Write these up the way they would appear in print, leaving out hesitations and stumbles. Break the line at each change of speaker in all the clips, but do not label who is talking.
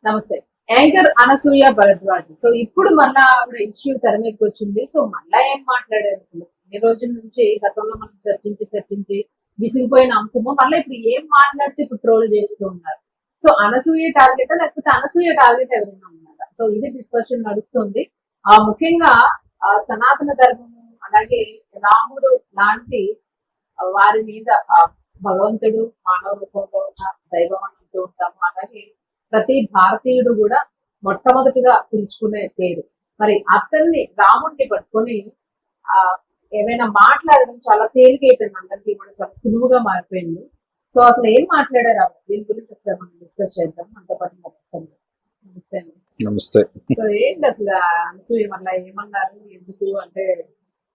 నమస్తే. Anchor Anasuya Bharadwaj. So ఇప్పుడు మళ్ళా ఆవిడ ఇష్యూ తెర మీదకి వచ్చింది. సో మళ్ళా ఏం మాట్లాడారు అసలు? ఈ రోజుల నుంచి గతంలో మనం చర్చించి విసిగిపోయిన అంశము మళ్ళీ ఇప్పుడు ఏం మాట్లాడితే ఇప్పుడు ట్రోల్ చేస్తూ ఉన్నారు. సో అనసూయ టార్గెట్ లేకపోతే అనసూయ టార్గెట్ ఎవరైనా ఉన్నారా? సో ఇది డిస్కషన్ నడుస్తుంది. ముఖ్యంగా సనాతన ధర్మము అలాగే రాముడు లాంటి వారి మీద భగవంతుడు మానవ రూపంలో ఉన్న దైవం అని అంటూ ఉంటాము. అలాగే ప్రతి భారతీయుడు కూడా మొట్టమొదటిగా పిలుచుకునే పేరు. మరి అతన్ని రాముడిని పట్టుకొని ఏమైనా మాట్లాడడం చాలా తేలికైపోయింది, అందరికీ కూడా చాలా సులువుగా మారిపోయింది. సో అసలు ఏం మాట్లాడారు దీని గురించి ఒకసారి మనం డిస్కస్ చేద్దాం. అంత పాటు నమస్తే అండి.
నమస్తే.
సో ఏంటి అసలు అనసూయ మళ్ళీ ఏమన్నారు? ఎందుకు అంటే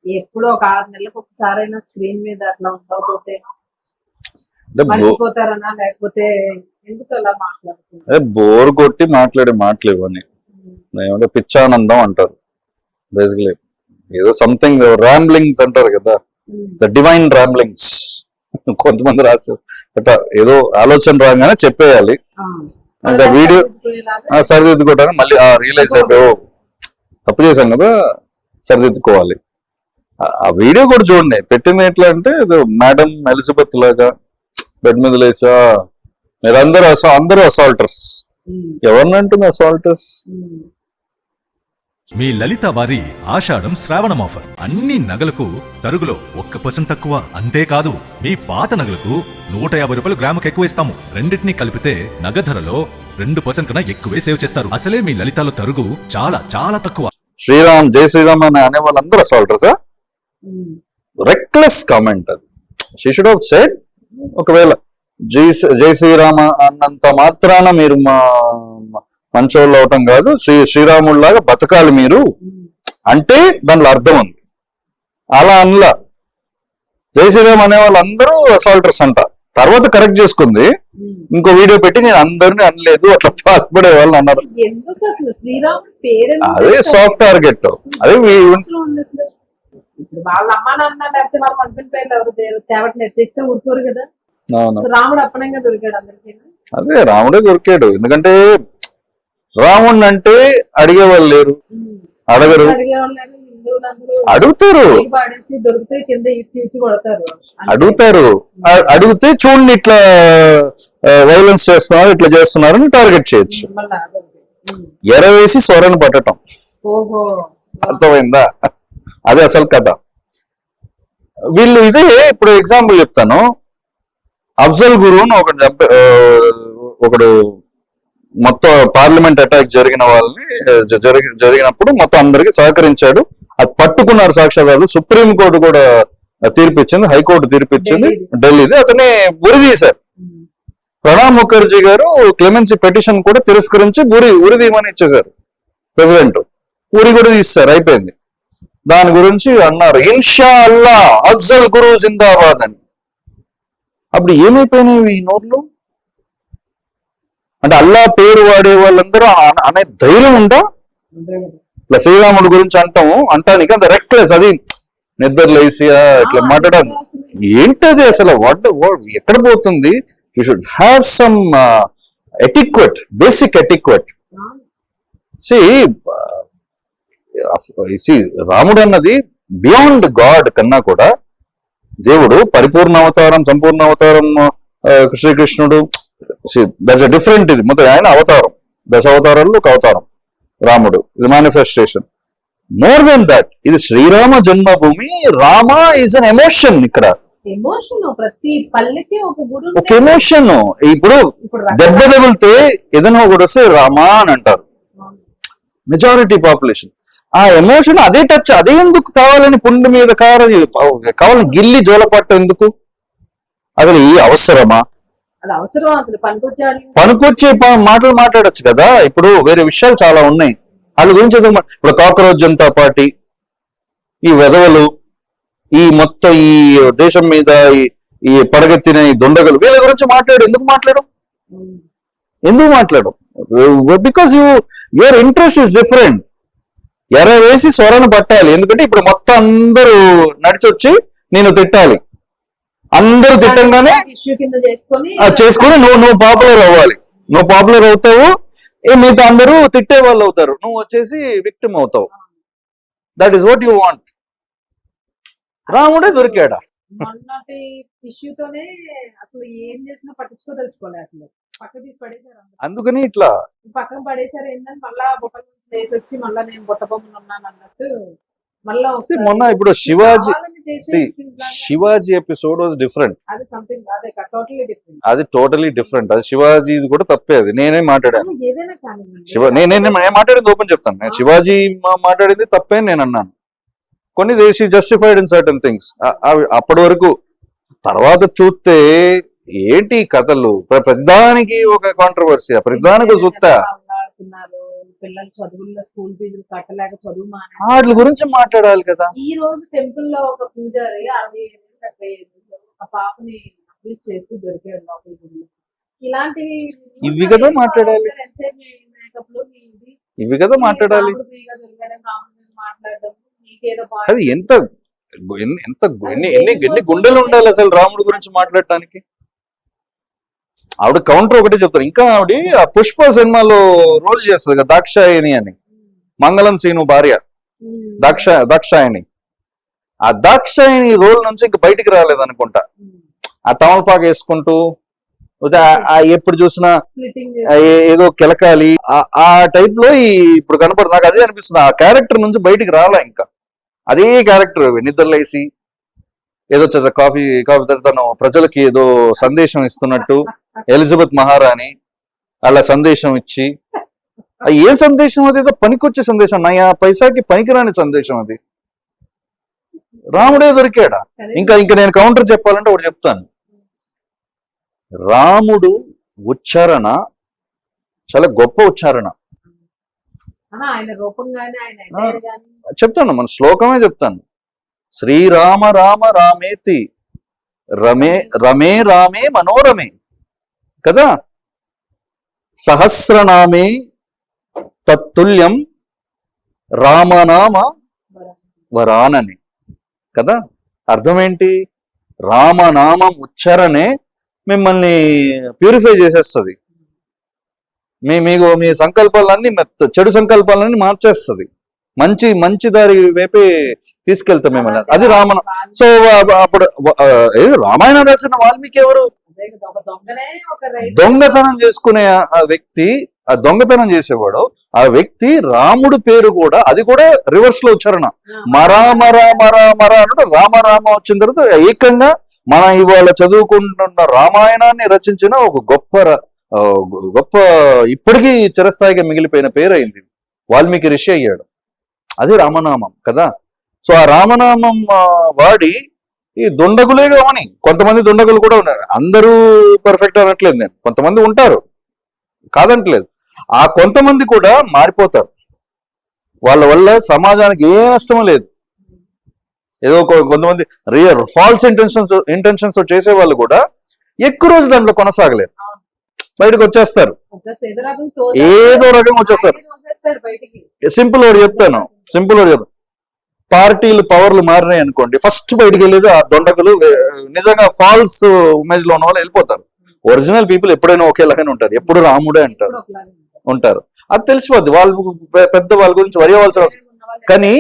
ఎప్పుడో ఒక 6 నెలలకు ఒకసారైనా స్క్రీన్ మీద అట్లా ఉండకపోతే మర్చిపోతారనా, లేకపోతే ఎందుకు అలా మాట్లాడుతున్నారు?
బోర్ కొట్టి మాట్లాడే మాటలు ఇవన్నీ ఏమంటే పిచ్చానందం అంటారు. బేసికలీ ఏదో సంథింగ్ ర్యాంబ్లింగ్స్ అంటారు కదా, ద డివైన్ ర్యాంబ్లింగ్స్. కొంతమంది రాశారు అట్లా ఏదో ఆలోచన రాగానే చెప్పేయాలి. ఇంకా వీడియో సరిదిద్దుకోవడానికి మళ్ళీ రియలైజ్ అయిపోయి తప్పు చేశాం కదా, సరిదిద్దుకోవాలి. ఆ వీడియో కూడా చూడండి, పెట్టింది ఎట్లా అంటే మేడం ఎలిజబెత్ లాగా బెడ్ మీద లేసా అందరూ అసాల్టర్స్. ఎవరిని అంటుంది అసాల్టర్స్?
మీ లలిత వారి ఆషాఢం శ్రావణం ఆఫర్. అన్ని నగలకు తరుగులో 1% తక్కువ. అంతేకాదు, మీ పాత నగలకు 150 రూపాయలు గ్రాముకు ఎక్కువ ఇస్తాము. రెండింటినీ కలిపితే నగ ధరలో 2% కన్నా ఎక్కువే సేవ్ చేస్తారు. అసలే మీ లలితలో తరుగు చాలా చాలా తక్కువ.
శ్రీరామ్, జై శ్రీరామ్ అని అనే వాళ్ళందరూ అసాల్టర్సా? రెక్లెస్ కామెంట్ అది. షీ షుడ్ హావ్ సెడ్, ఒకవేళ జై శ్రీరామ అన్నంత మాత్రాన మీరు మంచోళ్ళు అవటం కాదు, శ్రీరాముడిలాగా బతకాలి మీరు అంటే దానిలో అర్థం ఉంది. అలా అనలా. జై శ్రీరామ్ అనే వాళ్ళందరూ అసాల్టర్స్ అంట. తర్వాత కరెక్ట్ చేసుకుంది, ఇంకో వీడియో పెట్టి నేను అందరినీ అనలేదు, అట్లా బాధపడే వాళ్ళు అన్నారు. అదే సాఫ్ట్ టార్గెట్. అదే
వాళ్ళ అమ్మ నాన్న లేకపోతే వాళ్ళ హస్బెండ్ పేర్లు ఎవరు తేవట్లేదు, తెస్తే ఊరుకోరు కదా. రాముడు అప్పనంగా దొరికాడు అందరికీ.
అదే రాముడే దొరికాడు. ఎందుకంటే రాముడిని అంటే అడిగేవాళ్ళు లేరు, అడగరు, అడుగుతారు.
దొరికితే కింద ఇచ్చి కొడతారు, అడుగుతారు.
అడిగితే చూడండి ఇట్లా వైలెన్స్ చేస్తున్నారు, ఇట్లా చేస్తున్నారు అని టార్గెట్ చేయొచ్చు. ఎరవేసి సొరను పట్టడం. అర్థమైందా? అదే అసలు కథ. వీళ్ళు ఇదే ఇప్పుడు ఎగ్జాంపుల్ చెప్తాను. అఫ్జల్ గురువును ఒకడు మొత్తం పార్లమెంట్ అటాక్ జరిగిన వాళ్ళని జరిగినప్పుడు మొత్తం అందరికి సహకరించాడు. అది పట్టుకున్నారు సాక్ష్యాధారాలు. సుప్రీంకోర్టు కూడా తీర్పిచ్చింది, హైకోర్టు తీర్పిచ్చింది ఢిల్లీది. అతన్ని ఉరిదీశారు. ప్రణబ్ ముఖర్జీ గారు క్లెమెన్సీ పిటిషన్ కూడా తిరస్కరించి ఉరిదీయమని ఇచ్చేశారు ప్రెసిడెంట్. ఉరి కూడా తీస్తారు, అయిపోయింది. దాని గురించి అన్నారు ఇన్షా అల్లా అఫ్జల్ గురు జిందాబాద్ అని. అప్పుడు ఏమైపోయినాయి ఈ నోర్లు? అంటే అల్లా పేరు వాడే వాళ్ళందరూ అనే ధైర్యం ఉందా? ఇట్లా శ్రీరాముడి గురించి అంటానికి అంత రెక్లెస్. అది నిద్రలేసి ఇట్లా మాట్లాడడం ఏంటది అసలు? ఎక్కడ పోతుంది? You should have some ఎటిక్వెట్, basic ఎటిక్వెట్. రాముడు అన్నది బియాండ్ గాడ్ కన్నా కూడా దేవుడు పరిపూర్ణ అవతారం, సంపూర్ణ అవతారం శ్రీకృష్ణుడు. That's different. ఇది మొత్తం ఆయన అవతారం, 10 అవతారాల్లో ఒక అవతారం రాముడు. ఇది మేనిఫెస్టేషన్. మోర్ దెన్ దట్, ఇది Srirama Janmabhoomi. Rama is an emotion. ఇక్కడ ఒక ఎమోషన్. ఇప్పుడు దెబ్బ తగిలితే ఏదైనా ఒకటి వస్తే రామా అని అంటారు మెజారిటీ పాపులేషన్. ఆ ఎమోషన్ అదే టచ్. అదే ఎందుకు కావాలని పుండు మీద కావాలని గిల్లి జోలపట్టు ఎందుకు? అసలు ఈ అవసరమా? పనికొచ్చే మాటలు మాట్లాడచ్చు కదా. ఇప్పుడు వేరే విషయాలు చాలా ఉన్నాయి వాళ్ళ గురించి. ఇప్పుడు కాక్రోచ్ జనతా పార్టీ, ఈ వెధవలు, ఈ మొత్తం ఈ దేశం మీద ఈ పడగెత్తిన ఈ దొండగలు, వీళ్ళ గురించి ఎందుకు మాట్లాడు? Because your interest is different. ఎరవేసి సొరను పట్టాలి. ఎందుకంటే ఇప్పుడు మొత్తం అందరూ నడిచొచ్చి నేను తిట్టాలి. అందరూ తిట్టంగానే చేసుకొని నువ్వు పాపులర్ అవ్వాలి. నువ్వు పాపులర్ అవుతావు. మిగతా అందరూ తిట్టే వాళ్ళు అవుతారు, నువ్వు వచ్చేసి విక్టిమ్ అవుతావు. That is what you want. రాముడే దొరికాడా?
మొన్నటి ఇష్యూతోనే అసలు ఏం చేసినా పట్టించుకోదలుచుకోలే, అసలు పక్క తీసి పడేశారు అందరూ.
అందుకని ఇట్లా
పక్కన పడేశారు ఏంటని మళ్ళా బుట్ట నుంచి లేసి వచ్చి మళ్ళా నేను బుట్ట బొమ్మను ఉన్నాను అన్నట్టు మళ్ళా
See, మొన్న ఇప్పుడు శివాజీ
కావాలని చేసే
see,
issues లాగా
శివాజీ ఎపిసోడ్ వాజ్ డిఫరెంట్.
అది సంథింగ్ అదే టోటలీ డిఫరెంట్.
అది టోటలీ డిఫరెంట్. అది శివాజీ కూడా తప్పే. అది నేనే మాట్లాడాను.
ఏదైనా కానివ్వండి,
నేను మాట్లాడింది ఓపెన్ చెప్తాను. నేను శివాజీ మాట్లాడింది తప్పే అని నేను అన్నాను. కొన్ని దేశీ జస్టిఫైడ్ ఇన్ సర్టన్ థింగ్స్. అప్పటి వరకు. తర్వాత చూస్తే ఏంటి కథలు, ప్రతిదానికి ఒక కాంట్రవర్సీ, ప్రతిదానికి సుత్తా.
ఆడుతున్నారు పిల్లలు చదువుల్లో స్కూల్ ఫీజులు కట్టలేక చదువు
వాటి గురించి మాట్లాడాలి కదా.
ఈ రోజు టెంపుల్ లో ఒక పూజారి 65 ఒక పాపని అబ్యూస్ చేస్తూ దొరికాడు లోపల గుడిలో. ఇలాంటివి
ఇవి కదా మాట్లాడాలి.
మేకప్ లో
ఇవి కదా మాట్లాడాలి.
ఫ్రీగా దొరికాడని రాముడి మీద మాట్లాడడం మీకేదో
అది ఎంత ఎన్ని గుండెలు ఉండాలి అసలు రాముడి గురించి మాట్లాడటానికి. ఆవిడ కౌంటర్ ఒకటే చెప్తారు. ఇంకా ఆవిడ ఆ పుష్ప సినిమాలో రోల్ చేస్తుంది కదా దాక్షాయణి అని, మంగళం సీను భార్య దాక్షాయణి. ఆ దాక్షాయణి రోల్ నుంచి ఇంకా బయటికి రాలేదనుకుంటా. ఆ తమలపాకు వేసుకుంటూ ఎప్పుడు చూసినా ఏదో కెలకాలి ఆ టైప్ లో ఇప్పుడు కనపడుతుంది. నాకు అదే అనిపిస్తుంది. ఆ క్యారెక్టర్ నుంచి బయటికి రాలా. ఇంకా అదే క్యారెక్టర్ నిద్రలేసి ఏదో కాఫీ తను ప్రజలకి ఏదో సందేశం ఇస్తున్నట్టు ఎలిజబెత్ మహారాణి అలా సందేశం ఇచ్చి, ఏం సందేశం అది? ఏదో పనికొచ్చే సందేశం, నయా పైసాకి పనికిరాని సందేశం అది. రాముడే దొరికాడా? ఇంకా నేను కౌంటర్ చెప్పాలంటే ఒకటి చెప్తాను. రాముడు ఉచ్చారణ చాలా గొప్ప ఉచ్చారణ.
ఆయన రూపంగానే
చెప్తాను, మన శ్లోకమే చెప్తాను. శ్రీరామ రామ రామేతి రమే రమే రామే మనోరమే కదా, సహస్రనామే తత్తుల్యం రామనామ వరానని కదా. అర్థం ఏంటి? రామనామం ఉచ్చారణే మిమ్మల్ని ప్యూరిఫై చేసేస్తుంది. మీ సంకల్పాలన్నీ చెడు సంకల్పాలన్నీ మార్చేస్తుంది. మంచి దారి వైపే తీసుకెళ్తాం మిమ్మల్ని. అది రామన. సో అప్పుడు రామాయణం రాసిన వాల్మీకి ఎవరు? దొంగతనం చేసుకునే ఆ వ్యక్తి, ఆ దొంగతనం చేసేవాడు ఆ వ్యక్తి రాముడు పేరు కూడా, అది కూడా రివర్స్ లో ఉచ్చారణ. మరా మరా మరా మరా అన్నట్టు రామ రామ వచ్చిన తర్వాత ఏకంగా మన ఇవాళ చదువుకుంటున్న రామాయణాన్ని రచించిన ఒక గొప్ప ఇప్పటికీ చిరస్థాయిగా మిగిలిపోయిన పేరు అయింది. వాల్మీకి ఋషి అయ్యాడు. అది రామనామం కదా. సో ఆ రామనామం వాడి ఈ దుండగులే కావని, కొంతమంది దుండగులు కూడా ఉన్నారు. అందరూ పర్ఫెక్ట్ అనట్లేదు నేను, కొంతమంది ఉంటారు కాదంటలేదు. ఆ కొంతమంది కూడా మారిపోతారు. వాళ్ళ వల్ల సమాజానికి ఏ నష్టం లేదు. ఏదో కొంతమంది ఫాల్స్ ఇంటెన్షన్స్ చేసే వాళ్ళు కూడా ఎక్కువ రోజు దాంట్లో కొనసాగలేరు, బయటకు వచ్చేస్తారు. ఏదో రకంగా వచ్చేస్తారు. సింపుల్ వర్డ్ చెప్తాను. పార్టీలు పవర్లు మారినాయి అనుకోండి, ఫస్ట్ బయటికి వెళ్ళేది ఆ దొండకులు. నిజంగా ఫాల్స్ ఇమేజ్ లో ఉన్న వాళ్ళు వెళ్ళిపోతారు. ఒరిజినల్ పీపుల్ ఎప్పుడైనా ఒకేలాగానే ఉంటారు, ఎప్పుడు రాముడే ఉంటారు. అది తెలిసిపోద్ది. వాళ్ళు పెద్ద వాళ్ళ గురించి వరి అవ్వాల్సిన అవసరం, కానీ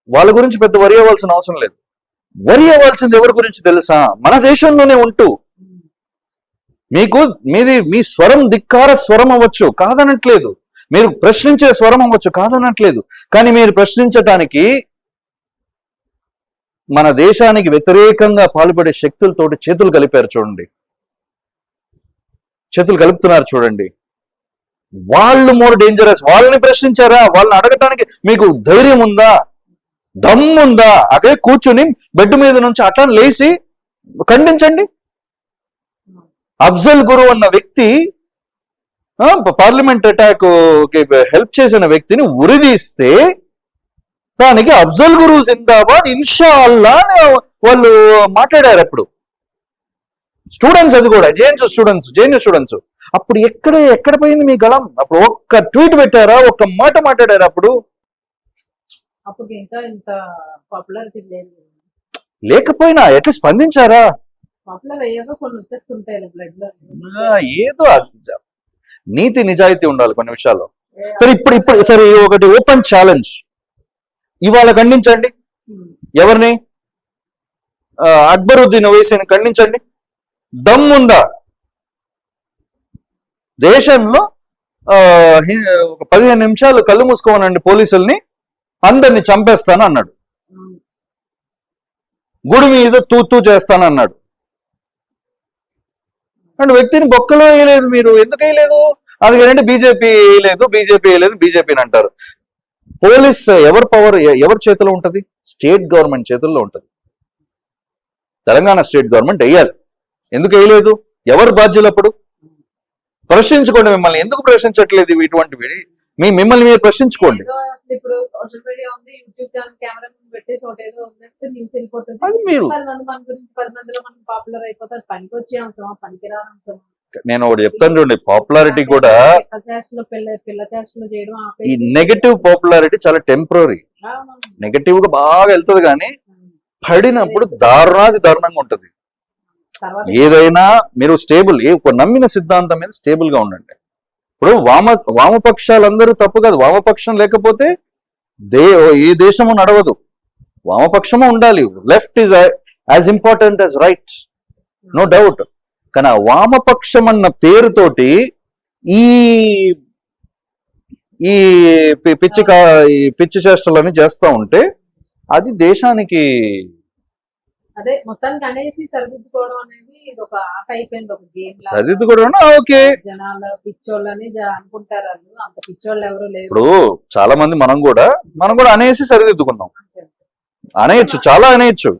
వాళ్ళ గురించి పెద్ద వరి అవ్వాల్సిన అవసరం లేదు. వరి అవ్వాల్సింది ఎవరి గురించి తెలుసా? మన దేశంలోనే ఉంటూ మీ స్వరం ధిక్కార స్వరం అవ్వచ్చు, కాదనట్లేదు. మీరు ప్రశ్నించే స్వరం అవ్వచ్చు, కాదనట్లేదు. కానీ మీరు ప్రశ్నించటానికి మన దేశానికి వ్యతిరేకంగా పాల్పడే శక్తులతోటి చేతులు కలిపారు చూడండి, చేతులు కలుపుతున్నారు చూడండి. వాళ్ళు మోర్ డేంజరస్. వాళ్ళని ప్రశ్నించారా? వాళ్ళని అడగటానికి మీకు ధైర్యం ఉందా, దమ్ముందా? అదే కూర్చుని బెడ్ మీద నుంచి అట్లా లేచి ఖండించండి. అఫ్జల్ గురు అన్న వ్యక్తి పార్లమెంట్ అటాక్ హెల్ప్ చేసిన వ్యక్తిని ఉరిదీస్తే దానికి అఫ్జల్ గురు జిందాబాద్ ఇన్షా అల్లా అని వాళ్ళు మాట్లాడారు. అప్పుడు స్టూడెంట్స్, అది కూడా జేఎన్యూ స్టూడెంట్స్. అప్పుడు ఎక్కడ పోయింది మీ గళం? అప్పుడు ఒక్క ట్వీట్ పెట్టారా? ఒక్క మాట మాట్లాడారా? అప్పుడు లేకపోయినా ఎట్లా స్పందించారా? ఏదో నీతి నిజాయితీ ఉండాలి కొన్ని విషయాల్లో. సరే ఇప్పుడు సరే ఒకటి ఓపెన్ ఛాలెంజ్ ఇవాళ ఖండించండి. ఎవరిని? అక్బరుద్దీన్ ఓవైసీని ఖండించండి. దమ్ముందా? దేశంలో ఒక 15 నిమిషాలు కళ్ళు మూసుకోమనండి పోలీసుల్ని, అందరిని చంపేస్తాను అన్నాడు. గుడి మీద తూ చేస్తానన్నాడు. అంటే వ్యక్తిని బొక్కలో వేయలేదు. మీరు ఎందుకు వేయలేదు? అందుకేనంటే బీజేపీ వేయలేదు బీజేపీని అంటారు. పోలీస్ ఎవరి పవర్ ఎవరి చేతిలో ఉంటది? స్టేట్ గవర్నమెంట్ చేతుల్లో ఉంటది. తెలంగాణ స్టేట్ గవర్నమెంట్ వేయాలి. ఎందుకు వేయలేదు? ఎవరు బాధ్యులు? అప్పుడు ప్రశ్నించుకోండి. మిమ్మల్ని ఎందుకు ప్రశ్నించట్లేదు? ఇటువంటివి మిమ్మల్ని మీరు ప్రశ్నించుకోండి.
ఇప్పుడు సోషల్ మీడియా ఉంది, యూట్యూబ్ ఛానల్ కెమెరా ముందు పెట్టేసి ఒకటి ఏదో వదిలేస్తే న్యూస్ వెళ్ళిపోతుంది.
అది మీరు
10 మంది మన గురించి 10 మందిలో మనం పాపులర్ అయిపోతుంది. పనికొచ్చే అంశమా, పనికిరాని అంశమా?
నేను ఒకటి చెప్తాను చూడండి, పాపులారిటీ కూడా
పిల్ల చేష్టలు చేయడం
ఈ నెగటివ్ పాపులారిటీ చాలా టెంపరీ. నెగటివ్ గా బాగా వెళ్తుంది కానీ పడినప్పుడు దారుణంగా ఉంటది. ఏదైనా మీరు స్టేబుల్ నమ్మిన సిద్ధాంతం మీద స్టేబుల్ గా ఉండండి. ఇప్పుడు వామపక్షాలందరూ తప్పు కాదు. వామపక్షం లేకపోతే ఏ దేశము నడవదు. వామపక్షము ఉండాలి. Left is as important as right, no doubt. కానీ ఆ వామపక్షం అన్న పేరుతోటి ఈ పిచ్చి చేష్టలని చేస్తా ఉంటే అది దేశానికి
అదే మొత్తానికి అనేసి సరిదిద్దుకోవడం అనేది ఇది ఒక ఆట అయిపోయింది, ఒక గేమ్.
సరిదిద్దుకోవడం ఓకే.
జనాలు పిచ్చోళ్ళని అనుకుంటారు. వాళ్ళు అంత పిచ్చోళ్ళు ఎవరు లేరు.
ఇప్పుడు చాలా మంది మనం కూడా అనేసి సరిదిద్దుకున్నాం. అనేయచ్చు, చాలా అనేయచ్చు.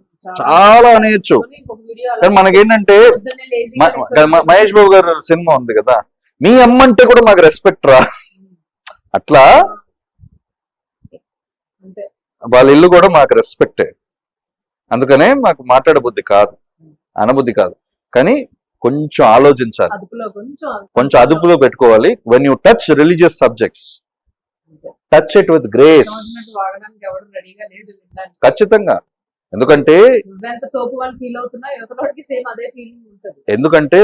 కానీ మనకేంటంటే మహేష్ బాబు గారు సినిమా ఉంది కదా, మీ అమ్మంటే కూడా మాకు రెస్పెక్ట్ రా, అట్లా వాళ్ళ ఇల్లు కూడా మాకు రెస్పెక్టే. అందుకనే మాకు మాట్లాడబుద్ధి కాదు, అనబుద్ధి కాదు. కానీ కొంచెం ఆలోచించాలి, కొంచెం అదుపులో పెట్టుకోవాలి. When you touch religious subjects, touch it with grace. ఖచ్చితంగా. ఎందుకంటే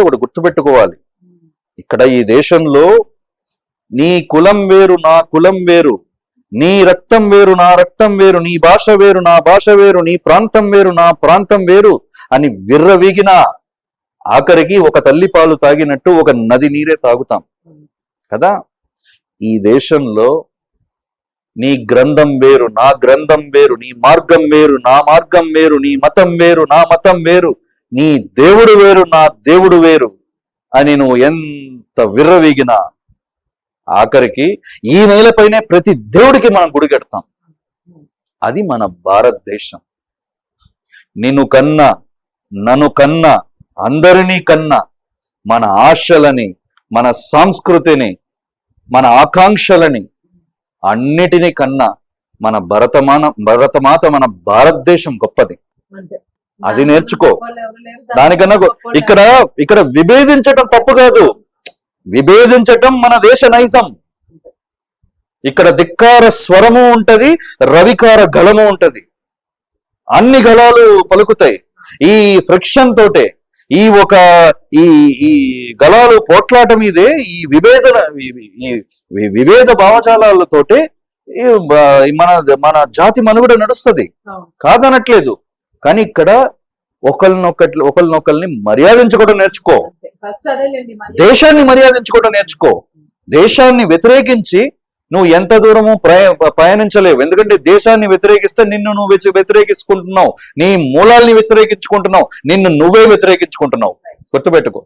ఒకటి గుర్తుపెట్టుకోవాలి, ఇక్కడ ఈ దేశంలో నీ కులం వేరు నా కులం వేరు, నీ రక్తం వేరు నా రక్తం వేరు, నీ భాష వేరు నా భాష వేరు, నీ ప్రాంతం వేరు నా ప్రాంతం వేరు అని విర్రవీగిన ఆఖరికి ఒక తల్లి పాలు తాగినట్టు ఒక నది నీరే తాగుతాం కదా. ఈ దేశంలో నీ గ్రంథం వేరు నా గ్రంథం వేరు, నీ మార్గం వేరు నా మార్గం వేరు, నీ మతం వేరు నా మతం వేరు, నీ దేవుడు వేరు నా దేవుడు వేరు అని నువ్వు ఎంత విర్రవీగినా ఆఖరికి ఈ నేలపైనే ప్రతి దేవుడికి మనం గుడి కడతాం. అది మన భారతదేశం. నిన్ను కన్నా నన్ను కన్నా అందరినీ కన్నా మన ఆశలని, మన సంస్కృతిని, మన ఆకాంక్షలని అన్నిటినీ కన్నా మన భరతమాత మన భారతదేశం గొప్పది. అది నేర్చుకో. దానికన్నా ఇక్కడ విభేదించటం తప్పు కాదు, విభేదించటం మన దేశ నైజం. ఇక్కడ ధిక్కార స్వరము ఉంటది, రవికార గళము ఉంటది. అన్ని గళాలు పలుకుతాయి. ఈ ఫ్రిక్షన్ తోటే, ఈ గళాలు పోట్లాట మీదే, ఈ విభేద భావజాలతోటే మన జాతి మనుగడ నడుస్తుంది, కాదనట్లేదు. కానీ ఇక్కడ ఒకరినొకరిని మర్యాదించుకోవడం నేర్చుకో. దేశాన్ని మర్యాదించుకోవడం నేర్చుకో. దేశాన్ని వ్యతిరేకించి నువ్వు ఎంత దూరము పయనించలేవు. ఎందుకంటే దేశాన్ని వ్యతిరేకిస్తే నిన్ను నువ్వు వ్యతిరేకించుకుంటున్నావు, నీ మూలాల్ని వ్యతిరేకించుకుంటున్నావు, నిన్ను నువ్వే వ్యతిరేకించుకుంటున్నావు. గుర్తుపెట్టుకో.